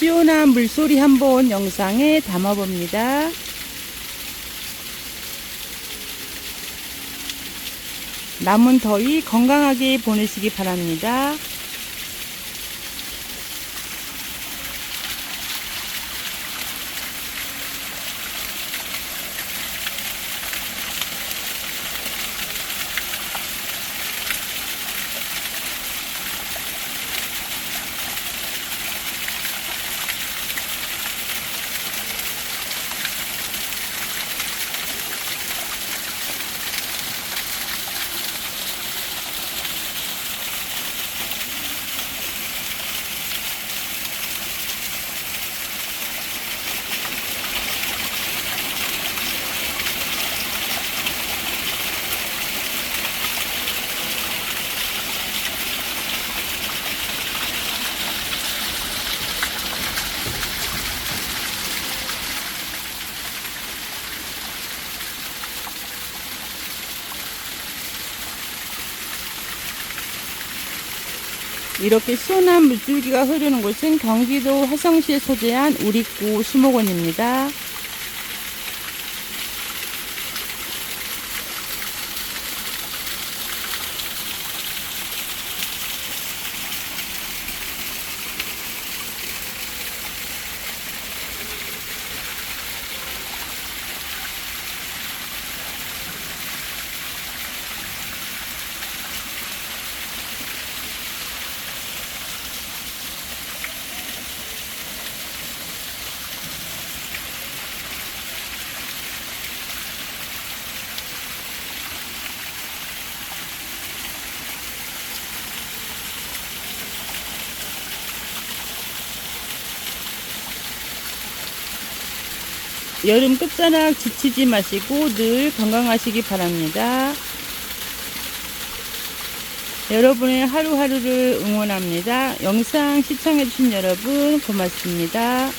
시원한 물소리 한번 영상에 담아봅니다. 남은 더위 건강하게 보내시기 바랍니다. 이렇게 시원한 물줄기가 흐르는 곳은 경기도 화성시에 소재한 우리구 수목원입니다. 여름 끝자락 지치지 마시고 늘 건강하시기 바랍니다. 여러분의 하루하루를 응원합니다. 영상 시청해주신 여러분 고맙습니다.